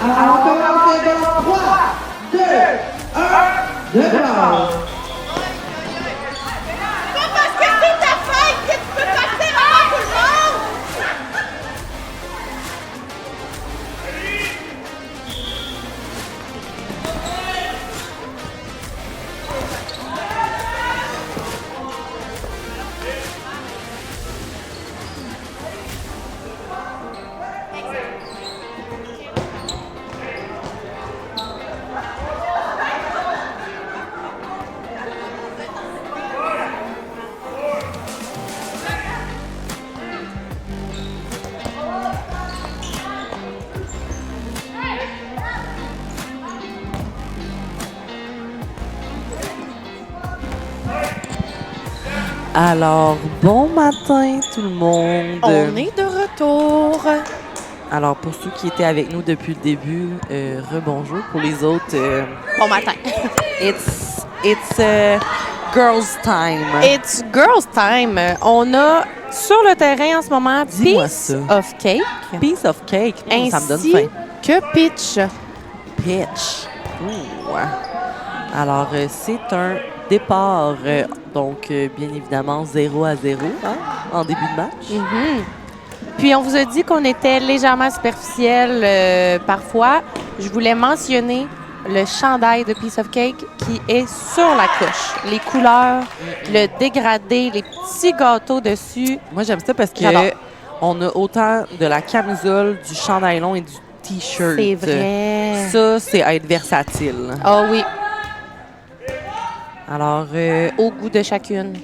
Alors, on commence dans 3, 2, 1, départ. C'est parce que c'est ta fête que tu peux passer avant tout le monde! Alors, bon matin tout le monde. On est de retour. Alors, pour ceux qui étaient avec nous depuis le début, rebonjour. Pour les autres, Bon matin. it's girls time. It's girls time. On a sur le terrain en ce moment Dis-moi Piece ça. of Cake Piece of cake. Ça me donne ainsi faim. que Pitch. Pitch. Ouh. Alors, c'est un départ. Donc, bien évidemment, 0-0 en début de match. Mhm. Puis on vous a dit qu'on était légèrement superficiel parfois. Je voulais mentionner le chandail de Piece of Cake qui est sur la couche. Les couleurs, le dégradé, les petits gâteaux dessus. Moi, j'aime ça parce que J'adore. on a autant de la camisole, du chandail long et du T-shirt. C'est vrai. Ça, c'est être versatile. Ah oui, Alors, au goût de chacune.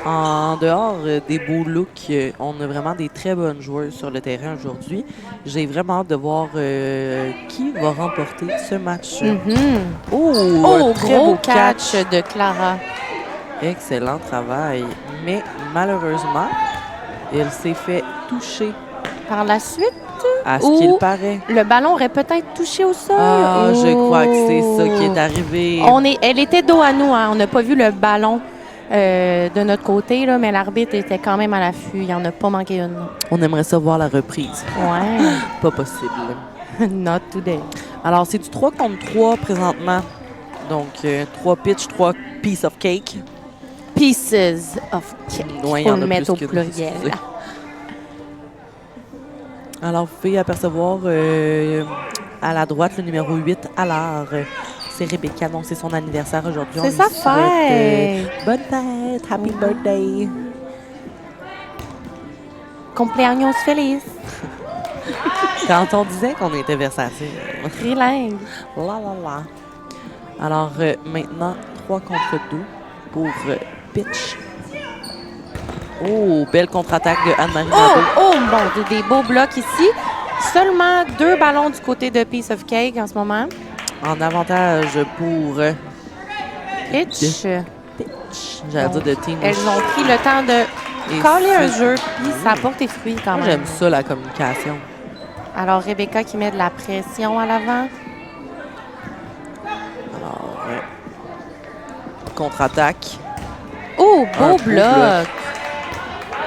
en dehors des beaux looks, on a vraiment des très bonnes joueuses sur le terrain aujourd'hui. J'ai vraiment hâte de voir qui va remporter ce match. Mhm. Oh, Oh, un très gros beau catch de Clara. Excellent travail. Mais malheureusement, elle s'est fait toucher Par la suite, à ce Ou- qu'il paraît. le ballon aurait peut-être touché au sol. Ah, je crois que c'est ça qui est Oh. arrivé. Elle était dos à nous, hein. On n'a pas vu le ballon de notre côté, là, mais l'arbitre était quand même à l'affût. Il n'en a pas manqué une. On aimerait ça voir la reprise. Ouais. Pas possible. Not today. Alors, c'est du 3 contre 3 présentement. Donc, 3 pitch, 3 piece of cake. Pieces of cake. Ouais, il y Faut en le a mettre au plus que pluriel. excusez. Alors, vous pouvez apercevoir à la droite le numéro 8, Allard. C'est Rebecca, donc c'est son anniversaire aujourd'hui. C'est On lui sa souhaite, fête. bonne fête, happy birthday. Cumpleaños feliz. Quand on disait qu'on était versatile. Trilingue. La la la. Alors, maintenant, 3 contre 2 pour pitch. Oh, belle contre-attaque de Anne-Marie Nadeau. Oh, bon, des beaux blocs ici. Seulement 2 ballons du côté de Piece of Cake en ce moment. En avantage pour Pitch. j'allais dire de team. Elles ont pris le temps de Et caler un c'est- jeu, puis ça a porté fruit quand Moi, même. j'aime ça, la communication. Alors, Rebecca qui met de la pression à l'avant. Alors, contre-attaque. Oh, Un beau beau bloc.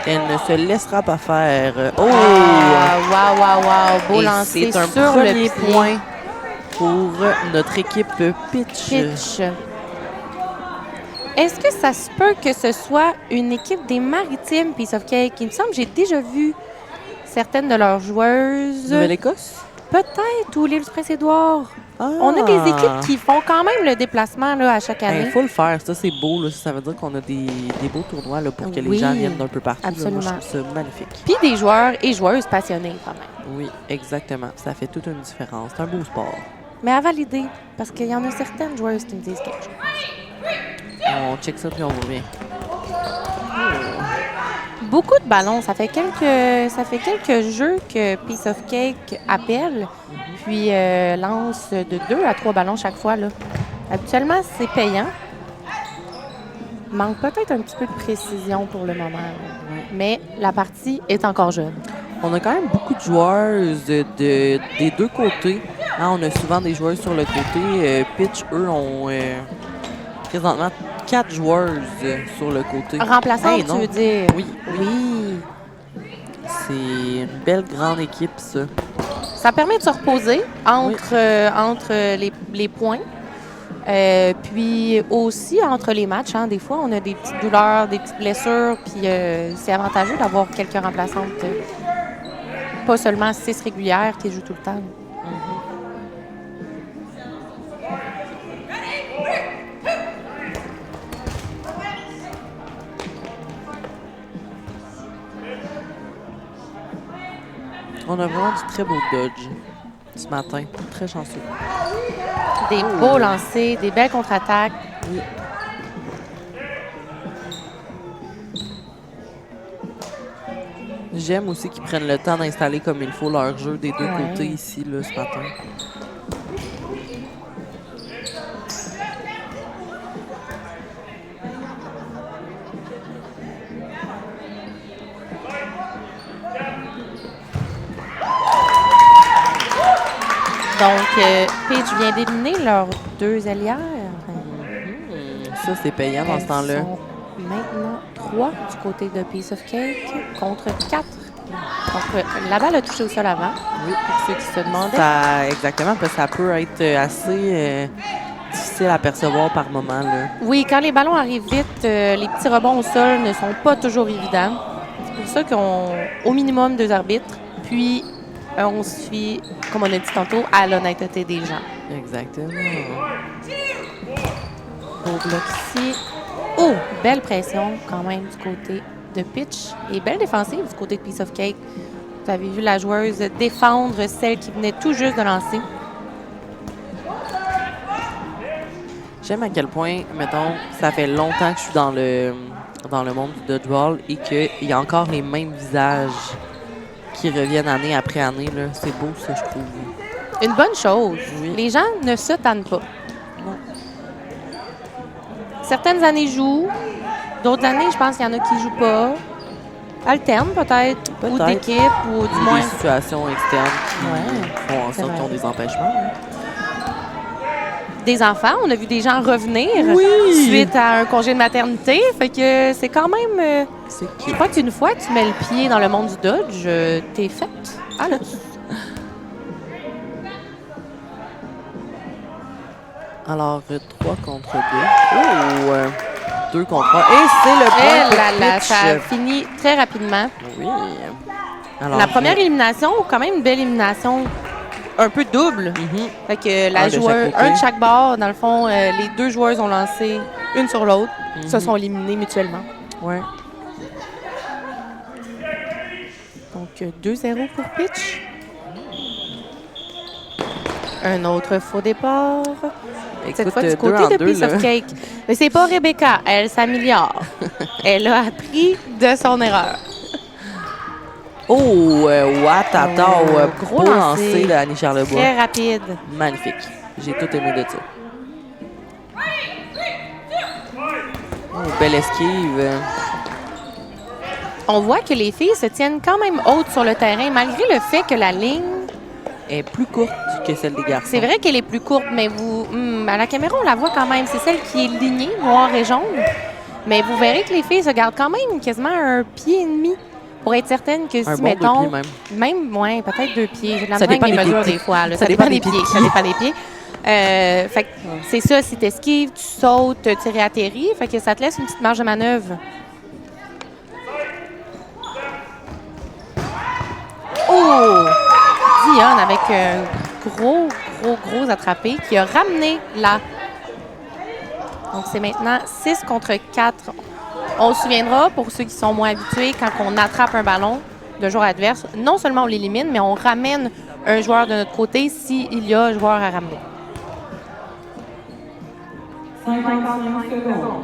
Elle ne se laissera pas faire. Oh! Ah, wow. Beau Et lancer c'est un sur le premier pied. point pour notre équipe pitch. Pitch. Est-ce que ça se peut que ce soit une équipe des Maritimes, Piece of Cake? Il me semble que j'ai déjà vu certaines de leurs joueuses. Nouvelle-Écosse? Peut-être, ou l'île du Prince-Édouard. Ah. On a des équipes qui font quand même le déplacement là, à chaque année. Il faut le faire. Ça, c'est beau. Là. Ça veut dire qu'on a des beaux tournois là, pour que les Oui, gens viennent d'un peu partout. là. absolument. Moi, je trouve ça magnifique. Puis des joueurs et joueuses passionnés quand même. Oui, exactement. Ça fait toute une différence. C'est un beau sport. Mais à valider, parce qu'il y en a certaines joueuses qui me disent quelque chose. On check ça puis on revient. Beaucoup de ballons. Ça fait quelques jeux que Piece of Cake appelle, puis lance de 2 à 3 ballons chaque fois. Là. Habituellement, c'est payant. Manque peut-être un petit peu de précision pour le moment. Là. Mais la partie est encore jeune. On a quand même beaucoup de joueuses des deux côtés. Hein, on a souvent des joueuses sur le côté. Pitch, eux, ont présentement 4 joueuses sur le côté. Remplaçante, Hey, non. tu veux dire? Oui. Oui. c'est une belle grande équipe, ça. Ça permet de se reposer entre les points. Puis aussi entre les matchs, hein, des fois, on a des petites douleurs, des petites blessures, puis c'est avantageux d'avoir quelques remplaçantes. Pas seulement 6 régulières qui jouent tout le temps. On a vraiment du très beau dodge ce matin. Très chanceux. Des beaux lancers, des belles contre-attaques. Oui. J'aime aussi qu'ils prennent le temps d'installer comme il faut leur jeu des deux côtés ici, là, ce matin. Donc, Page vient d'éliminer leurs 2 allières. Ça, c'est payant dans ce temps-là. Ils sont maintenant 3 du côté de Piece of Cake contre 4. Donc, la balle a touché au sol avant, pour ceux qui se demandaient. Ça, exactement, parce que ça peut être assez difficile à percevoir par moment, là. Oui, quand les ballons arrivent vite, les petits rebonds au sol ne sont pas toujours évidents. C'est pour ça qu'on au minimum 2 arbitres, puis on se fie, comme on a dit tantôt, à l'honnêteté des gens. Exactement. Au bloc ici. Oh, belle pression quand même du côté de pitch et belle défensive du côté de Piece of Cake. Vous avez vu la joueuse défendre celle qui venait tout juste de lancer. J'aime à quel point, mettons, ça fait longtemps que je suis dans le monde du dodgeball et qu'il y a encore les mêmes visages qui reviennent année après année, là. C'est beau, ça, je trouve. Une bonne chose. Oui. Les gens ne se tannent pas. Certaines années jouent. D'autres années, je pense qu'il y en a qui ne jouent pas. Alternent peut-être. Ou d'équipe, ou du moins... Des situations externes qui font en sorte qu'ils ont des empêchements. Hein. Des enfants. On a vu des gens revenir suite à un congé de maternité. Fait que c'est quand même... je crois qu'une fois que tu mets le pied dans le monde du dodge, t'es faite à l'os. Alors, 3 contre 2. Oh! 2 contre 3. Et c'est le point de pitch. Ça a fini très rapidement. Oui. Alors, la première élimination, quand même une belle élimination, un peu double. Fait que la joueuse, un de chaque bord, dans le fond, les 2 joueuses ont lancé une sur l'autre, se sont éliminées mutuellement. Ouais. Donc 2-0 pour pitch. Un autre faux départ. Écoute, cette fois du côté de Piece of Cake. Mais c'est pas Rebecca, elle s'améliore. Elle a appris de son erreur. Oh, Watata, gros beau lancer lancé de Annie Charlebois. Très rapide. Magnifique. J'ai tout aimé de ça. Oh, belle esquive. On voit que les filles se tiennent quand même hautes sur le terrain, malgré le fait que la ligne est plus courte que celle des garçons. C'est vrai qu'elle est plus courte, mais à la caméra, on la voit quand même. C'est celle qui est lignée, noire et jaune. Mais vous verrez que les filles se gardent quand même quasiment 1,5 pied pour être certaine que si, mettons... Même, peut-être 2 pieds. J'ai de la misère avec les mesures des fois. Là. Ça dépend des pieds. Ça dépend des pieds. Fait que c'est ça, si tu esquives, tu sautes, tu réatterris. Fait que ça te laisse une petite marge de manœuvre. Oh! Dionne avec un gros attrapé qui a ramené là. Donc, c'est maintenant 6 contre 4. On se souviendra, pour ceux qui sont moins habitués, quand on attrape un ballon de joueur adverse, non seulement on l'élimine, mais on ramène un joueur de notre côté s'il y a un joueur à ramener. 55 secondes.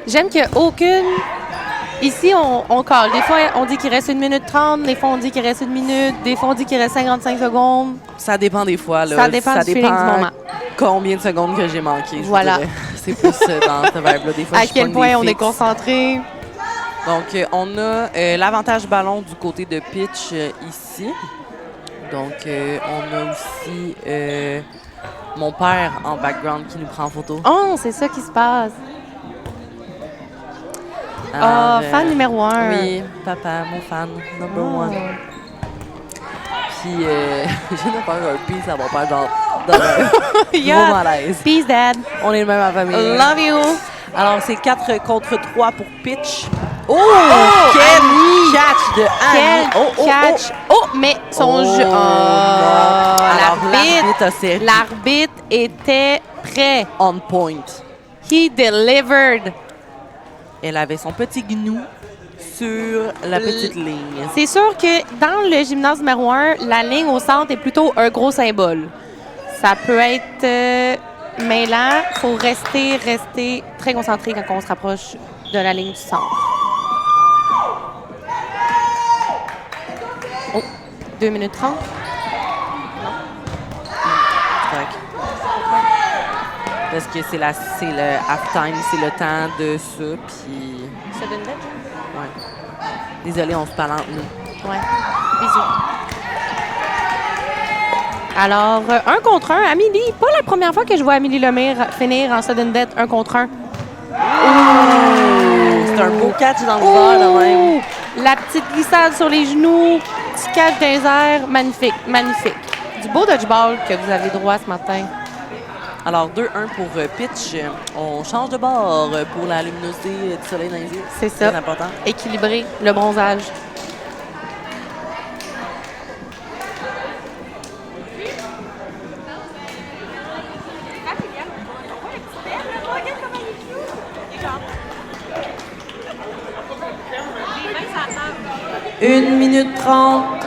J'aime qu'il n'y a aucune... Ici, on colle. Des fois, on dit qu'il reste 1 minute 30. Des fois, on dit qu'il reste 1 minute. Des fois, on dit qu'il reste 55 secondes. Ça dépend des fois. Là. Ça dépend du feeling du moment. Combien de secondes que j'ai manqué, voilà. C'est plus dans ce vibe-là. Des fois, à quel point on est concentré. Donc, on a l'avantage ballon du côté de pitch ici. Donc, on a aussi mon père en background qui nous prend en photo. Oh, c'est ça qui se passe. Alors, fan numéro 1. Oui, papa, mon fan, number one. Puis, je viens de faire un peace à mon père, genre, dans un Yeah. gros malaise. Peace, Dad. On est le même à famille. Love you. Alors, c'est 4 contre 3 pour Pitch. Oh! Quel Annie! catch de Annie! Quel catch. Oh, mais son jeu. non. Oh, Alors, l'arbitre a servi. L'arbitre était prêt. On point. He delivered. Elle avait son petit gnou sur la petite ligne. C'est sûr que dans le gymnase numéro 1, la ligne au centre est plutôt un gros symbole. Ça peut être mêlant. Il faut rester très concentré quand on se rapproche de la ligne du centre. Oh, 2 minutes 30. Correct. Parce que c'est le halftime, c'est le temps de ça, puis... Ouais. Désolée, on se parle entre nous. Ouais. Bisous. Alors, 1 contre 1. Amélie, pas la première fois que je vois Amélie Lemire finir en sudden death 1 contre 1. C'est un beau catch dans le bas, là, même. La petite glissade sur les genoux, petit catch dans les airs, magnifique, magnifique. Du beau dodgeball que vous avez droit ce matin. Alors, 2-1 pour Pitch. On change de bord pour la luminosité du soleil dans les yeux. C'est ça. C'est important. Équilibré, le bronzage. Une minute 30.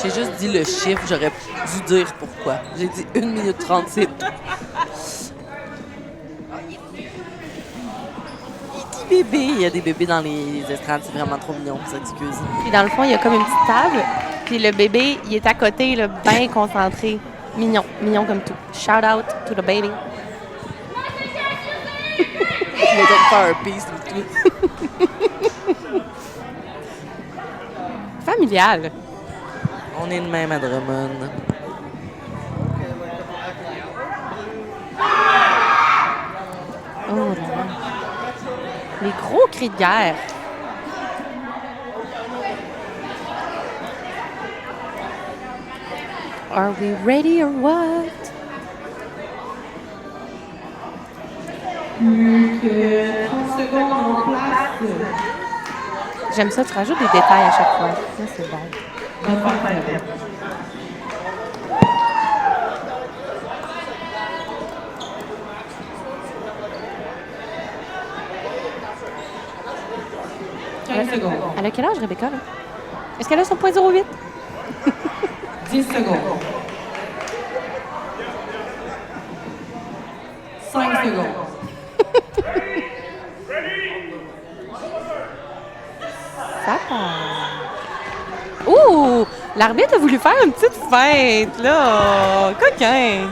J'ai juste dit le chiffre, j'aurais dû dire pourquoi. J'ai dit 1 minute 30, c'est tout. Il dit bébé. Il y a des bébés dans les estrades, c'est vraiment trop mignon, ça excuse. Puis dans le fond, il y a comme une petite table. Puis le bébé, il est à côté, là, bien concentré. Mignon, mignon comme tout. Shout out to the baby. Je vais donc faire un piece ou tout. Familial. On est de même à Drummond. Oh là là. Les gros cris de guerre. Are we ready or what? Plus que 30 secondes en place. J'aime ça, tu rajoutes des détails à chaque fois. Ça, c'est bon. Elle a quel âge, Rebecca? Là? Est-ce qu'elle a son point 08? 10 secondes. 5 secondes. Ça part. Ouh! L'arbitre a voulu faire une petite fête, là. Coquin.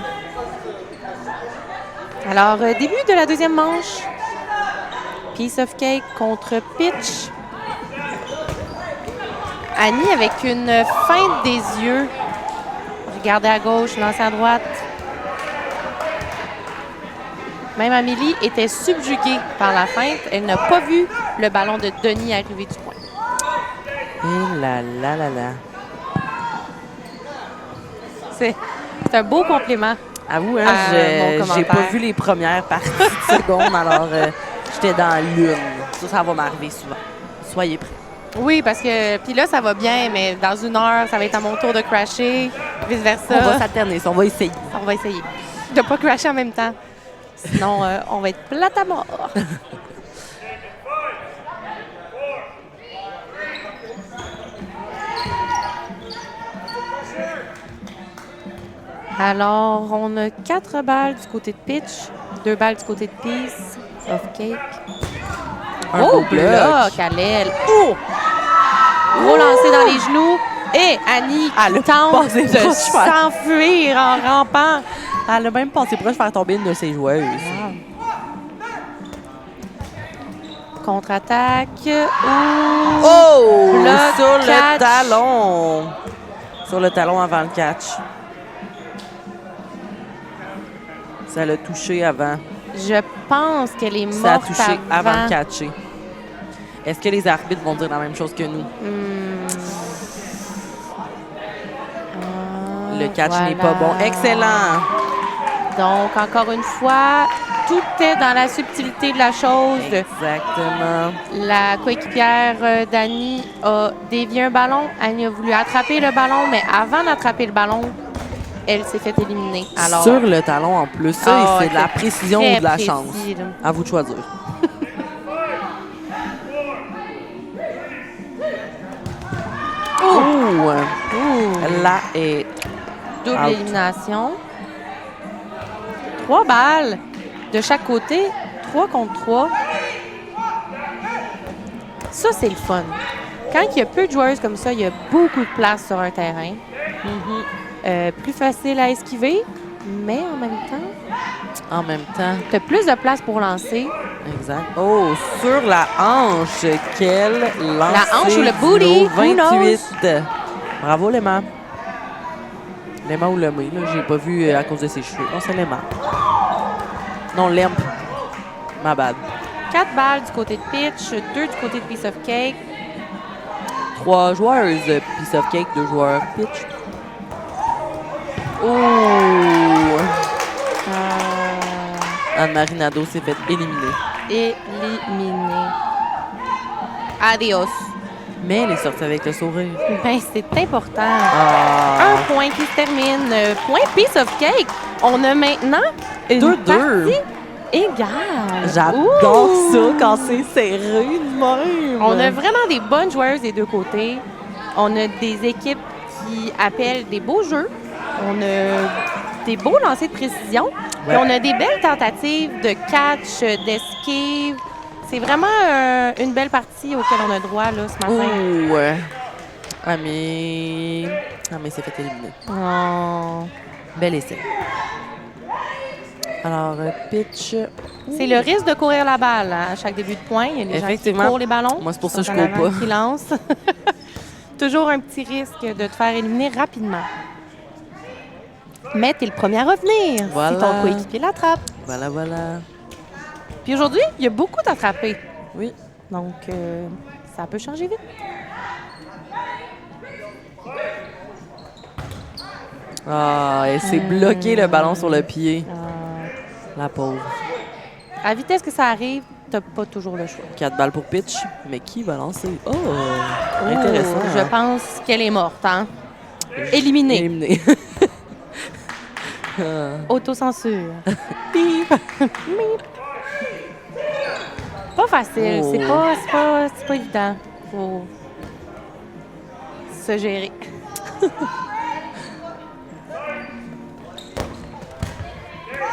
Alors, début de la deuxième manche. Piece of Cake contre Pitch. Annie avec une feinte des yeux. Regardez à gauche, lancez à droite. Même Amélie était subjuguée par la feinte. Elle n'a pas vu le ballon de Denis arriver du point. Et là là là là. C'est un beau compliment. Avoue, hein, mon j'ai pas commentaire. vu les premières parties de secondes, alors j'étais dans l'une. Ça va m'arriver souvent. Soyez prêts. Oui, parce que puis là, ça va bien, mais dans 1 heure, ça va être à mon tour de crasher, vice-versa. On va s'alterner, on va essayer. On va essayer de pas crasher en même temps. Sinon, on va être plate à mort. Alors, on a 4 balles du côté de Pitch, 2 balles du côté de Piece of Cake. Un beau bloc. bloc, Alel. Oh! Gros lancé dans les genoux. Et Annie Elle a tente passé de proche, s'enfuir en rampant. Elle a même passé proche de faire tomber une de ses joueuses. Contre-attaque. Oh! Bloc, Sur le catch. talon. Sur le talon avant le catch. Ça l'a touché avant. Je pense qu'elle est Ça a morte touché avant de catcher. Est-ce que les arbitres vont dire la même chose que nous? Le catch n'est pas bon. Excellent! Donc, encore une fois, tout est dans la subtilité de la chose. Exactement. La coéquipière d'Annie a dévié un ballon. Annie a voulu attraper le ballon, mais avant d'attraper le ballon, elle s'est fait éliminer. Alors, Sur le talon en plus. Ça, c'est de la c'était précision ou très de la précis, chance. là. À vous de choisir. Ouh! Là est Double out. élimination. 3 balles de chaque côté. 3 contre 3. Ça, c'est le fun. Quand il y a peu de joueuses comme ça, il y a beaucoup de place sur un terrain. Plus facile à esquiver, mais en même temps, En même temps. tu as plus de place pour lancer. Exact. Oh, sur la hanche. Quel lancer. La hanche ou le du booty, lot who 28. Bravo, Léma. Léma ou Lemay, là, j'ai pas vu à cause de ses cheveux. Non, c'est Léma. Non, Lemp. Ma bad. 4 balles du côté de pitch, 2 du côté de piece of cake. 3 joueuses piece of cake, 2 joueurs pitch. Oh! Anne-Marie Nadeau s'est fait éliminer. Éliminé. Adios. Mais elle est sortie avec le sourire. Ben, c'est important. Ah. Un point qui se termine. Point piece of cake. On a maintenant une 2-2. partie égale. J'adore Ouh! ça quand c'est serré de même. On a vraiment des bonnes joueuses des deux côtés. On a des équipes qui appellent des beaux jeux. On a des beaux lancers de précision. Ouais. Et on a des belles tentatives de catch, d'esquive. C'est vraiment une belle partie auquel on a droit là, ce matin. Ouh. Ah, mais c'est fait éliminer. Oh. Bel essai. Alors, pitch. C'est le risque de courir la balle hein, à chaque début de point. Il y a des gens qui Effectivement. courent les ballons. Moi, c'est pour ça qui que sont je en cours avant, pas. qui lancent. Toujours un petit risque de te faire éliminer rapidement. Mais tu es le premier à revenir Voilà. si ton coéquipier l'attrape. Voilà, voilà. Puis aujourd'hui, il y a beaucoup d'attrapés. Oui. Donc, ça peut changer vite. Ah, elle s'est bloqué le ballon sur le pied. La pauvre. À la vitesse que ça arrive, tu n'as pas toujours le choix. 4 balles pour pitch. Mais qui va lancer? Oh! Intéressant. Oh, je pense qu'elle est morte. Hein? Éliminée. Éliminée. Autocensure. Bip. Bip. Pas facile. Oh. C'est pas évident. Faut se gérer.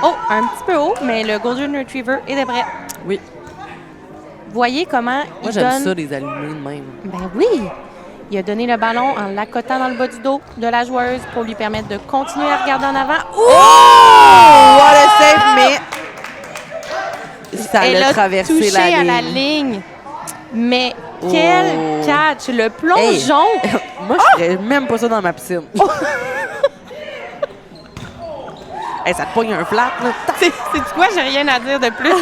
Oh, un petit peu haut, mais le Golden Retriever est de près. Oui. Voyez comment Moi, il j'aime donne... ça, les allumer de même. Ben oui! Il a donné le ballon en l'accotant dans le bas du dos de la joueuse pour lui permettre de continuer à regarder en avant. Oh! What a save, mais ça Elle l'a a traversé touché la ligne. à la ligne. Mais quel catch! Le plongeon! Moi, je ferais même pas ça dans ma piscine. Hey, ça te pogne un flat, là. C'est quoi? J'ai rien à dire de plus.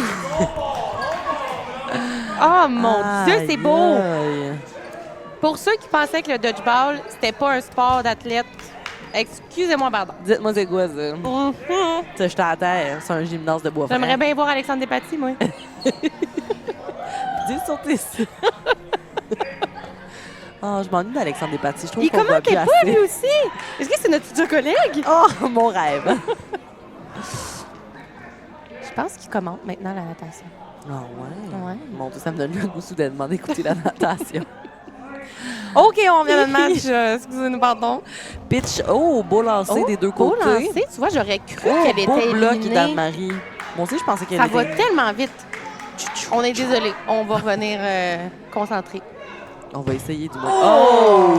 Oh mon Dieu, c'est beau! Aïe. Pour ceux qui pensaient que le dodgeball, c'était pas un sport d'athlète, excusez-moi, pardon. Dites-moi c'est quoi ça? Mhm. Ça, j'étais à terre, c'est un gymnase de bois franc. J'aimerais bien voir Alexandre Despatie, moi. Dis sur tes... Oh, je m'ennuie d'Alexandre Despatie. Je trouve Il qu'on voit plus commentait pas, assez. lui aussi. Est-ce que c'est notre futur collègue? Oh, mon rêve. Je pense qu'il commente maintenant la natation. Ah ouais? Ouais. Mon Dieu, ça me donne le goût soudainement d'écouter la natation. OK, on vient de match. Excusez-nous, pardon. Pitch, oh, beau lancer des deux beau côtés. lancer. Tu vois, j'aurais cru Oh, qu'elle beau était bloc éliminée. d'Anne-Marie. Moi aussi, je pensais qu'elle Ça était va éliminée. tellement vite. On est désolé. On va revenir concentré. On va essayer du moins. Oh!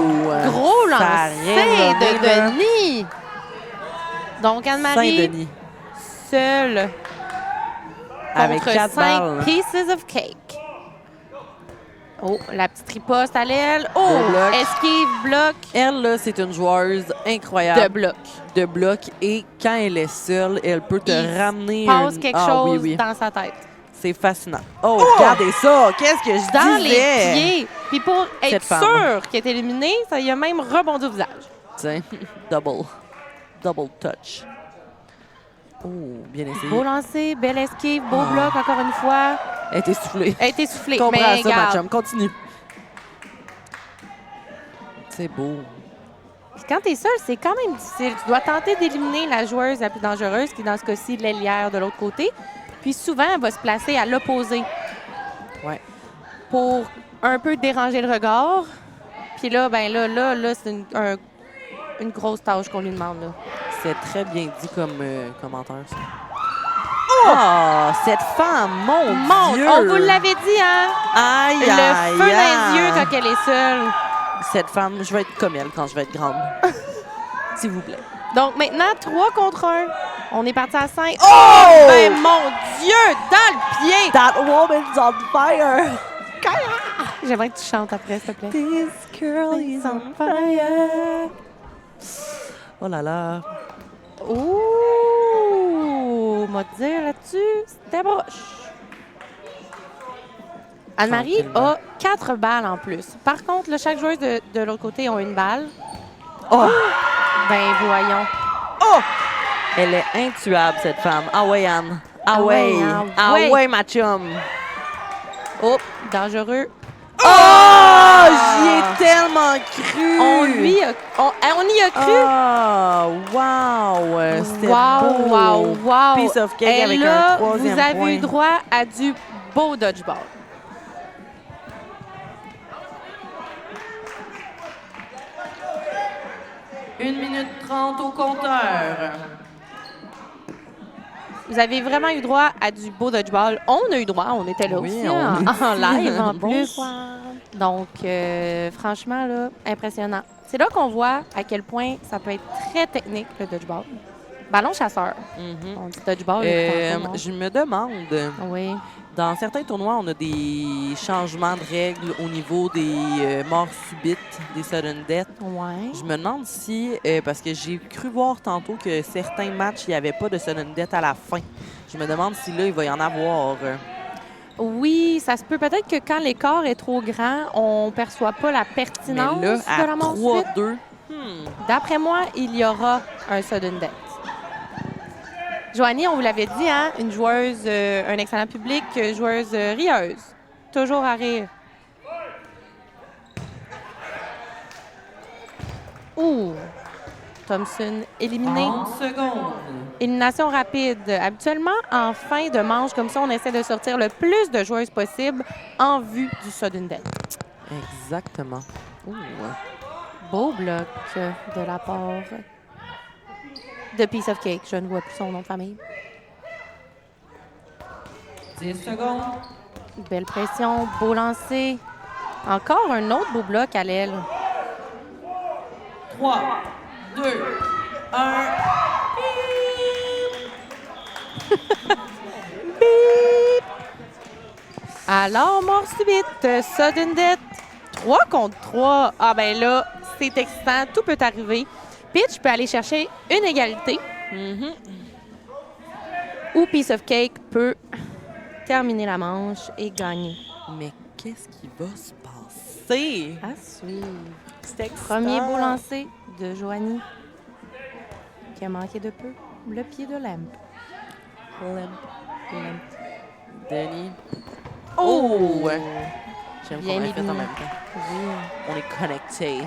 Gros Ça lancer résonne, de là. Denis. Donc, Anne-Marie, Saint-Denis. seule Avec contre 4 5 balles. pieces of cake. Oh, la petite riposte à l'aile. Oh, Le bloc. esquive, bloc Elle, là, c'est une joueuse incroyable. de bloc. De bloc. Et quand elle est seule, elle peut te Il ramener passe quelque Ah, chose oui. dans sa tête. C'est fascinant. Oh, regardez ça! Qu'est-ce que je Dans disais? les pieds. Puis pour être Cette femme. sûr qu'elle est éliminée, ça y a même rebondi au visage. Tiens, double touch. Oh, bien essayé. Beau lancer, belle esquive, beau Ah. bloc encore une fois. Elle est essoufflée. Elle est essoufflée. Comprends Mais ça, ma regarde, chum. Continue. C'est beau. puis quand t'es seul, c'est quand même difficile. Tu dois tenter d'éliminer la joueuse la plus dangereuse, qui est dans ce cas-ci l'ailière de l'autre côté. Puis souvent, elle va se placer à l'opposé Ouais. pour un peu déranger le regard. Puis là, ben là, c'est une grosse tâche qu'on lui demande. Là. C'est très bien dit comme commentaire, ça. Oh! Cette femme, mon Dieu! On vous l'avait dit, hein? Aïe, Le aïe, feu dans les aïe. yeux quand elle est seule. Cette femme, je vais être comme elle quand je vais être grande. S'il vous plaît. Donc maintenant, 3 contre 1. On est parti à 5. Oh! Ben mon Dieu, dans le pied! That woman's on fire! J'aimerais que tu chantes après, s'il te plaît. This girl is on fire! Oh là là! Ouh! M'a dire là-dessus, c'était broche. Anne-Marie Tranquillement. a 4 balles en plus. Par contre, là, chaque joueuse de l'autre côté a une balle. Oh! Ben voyons. Oh! Elle est intuable, cette femme. Ah ouais, Anne. Ah Ah ouais. ouais, ah Ah ouais. ouais, ma chum. Oh, dangereux. Oh! J'y ai tellement cru! On y a cru. Oh! Wow! C'était beau! Wow. Piece of cake Et avec là, un troisième vous avez point. eu droit à du beau dodgeball. Une minute 30 au compteur. Vous avez vraiment eu droit à du beau dodgeball. On a eu droit, on était là Oui, aussi, on hein, est en ici. live en plus. Bonsoir. Donc, franchement, là, impressionnant. C'est là qu'on voit à quel point ça peut être très technique, le dodgeball. Ballon chasseur. On dit dodgeball. depuis tantôt, non? Je me demande, Oui. dans certains tournois, on a des changements de règles au niveau des morts subites, des sudden death. Ouais. Je me demande si, parce que j'ai cru voir tantôt que certains matchs, il n'y avait pas de sudden death à la fin. Je me demande si là, il va y en avoir. Oui, ça se peut peut-être que quand l'écart est trop grand, on ne perçoit pas la Mais pertinence là, de la à mort subite. 3-2, D'après moi, il y aura un sudden death. Joanie, on vous l'avait dit, hein? Une joueuse, un excellent public, joueuse rieuse. Toujours à rire. Ouh! Thompson éliminé. 30 secondes. Élimination rapide. Habituellement, en fin de manche, comme ça, on essaie de sortir le plus de joueuses possible en vue du sudden death. Exactement. Ouh. Beau bloc de la part de Piece of Cake. Je ne vois plus son nom de famille. 10 secondes. Belle pression, beau lancer. Encore un autre beau bloc à l'aile. 3, 2, 1. Alors, mort subite, sudden death, 3 contre 3. Ah ben là, c'est excitant, tout peut arriver. Pitch peut aller chercher une égalité. Ou Piece of Cake peut terminer la manche et gagner. Mais qu'est-ce qui va se passer? À suivre. C'est Premier beau lancer de Joanie, qui a manqué de peu le pied de Lamp. Denis. Oh! J'aime Bien qu'on ait fait en éliminé. même temps. Oui. On est connectés.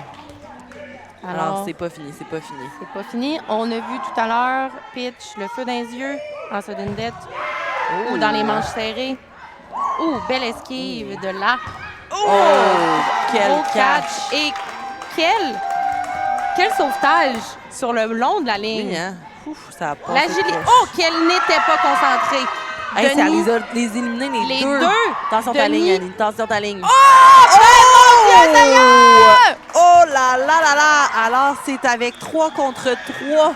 Alors, Alors, c'est pas fini, c'est pas fini. c'est pas fini. On a vu tout à l'heure, pitch, le feu dans les yeux en sudden death ou dans les manches serrées. Ouh, belle esquive de là. Oh! Quel Gros catch! Et quel sauvetage sur le long de la ligne. Oui, hein? Ouf, ça a passé L'agilité. proche. Oh, qu'elle n'était pas concentrée. Hey, ça Denis, les a les éliminés, les les deux. deux. Attention ta Denis. ligne, Annie. Attention ta ligne. Dieu, d'ailleurs! Oh là là là là! Alors, c'est avec 3 contre 3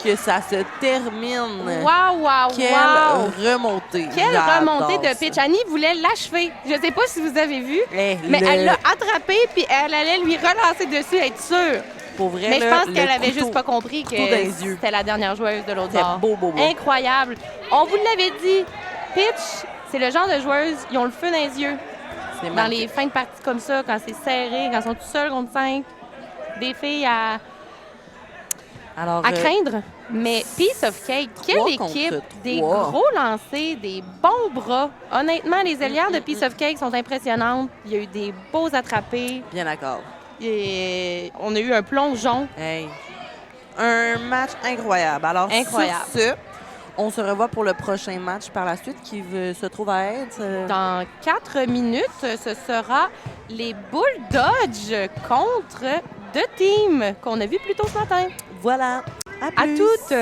que ça se termine. Wow! Quelle remontée. Quelle J'adore remontée de ça. pitch. Annie voulait l'achever. Je sais pas si vous avez vu, Eh, mais elle l'a attrapé puis elle allait lui relancer dessus, être sûre. Pour vrai, Mais je là, pense le qu'elle avait couteau- juste pas compris que couteau dans les yeux. c'était la dernière joueuse de l'autre C'était bord. beau. Incroyable. On vous l'avait dit, pitch, c'est le genre de joueuses, ils ont le feu dans les yeux. C'est Dans marqué. les fins de partie comme ça, quand c'est serré, quand elles sont toutes seules contre 5, des filles Alors, à craindre. Mais Piece of Cake, quelle 3 équipe! contre Des 3. gros lancers, des bons bras. Honnêtement, les ailières de Piece of Cake sont impressionnantes. Il y a eu des beaux attrapés. bien d'accord. Et on a eu un plongeon. Hey. Un match incroyable. Alors, Incroyable. sur ce, on se revoit pour le prochain match par la suite qui se trouve à être... Dans 4 minutes, ce sera les Bulldogs contre deux teams qu'on a vus plus tôt ce matin. Voilà. À plus. toutes!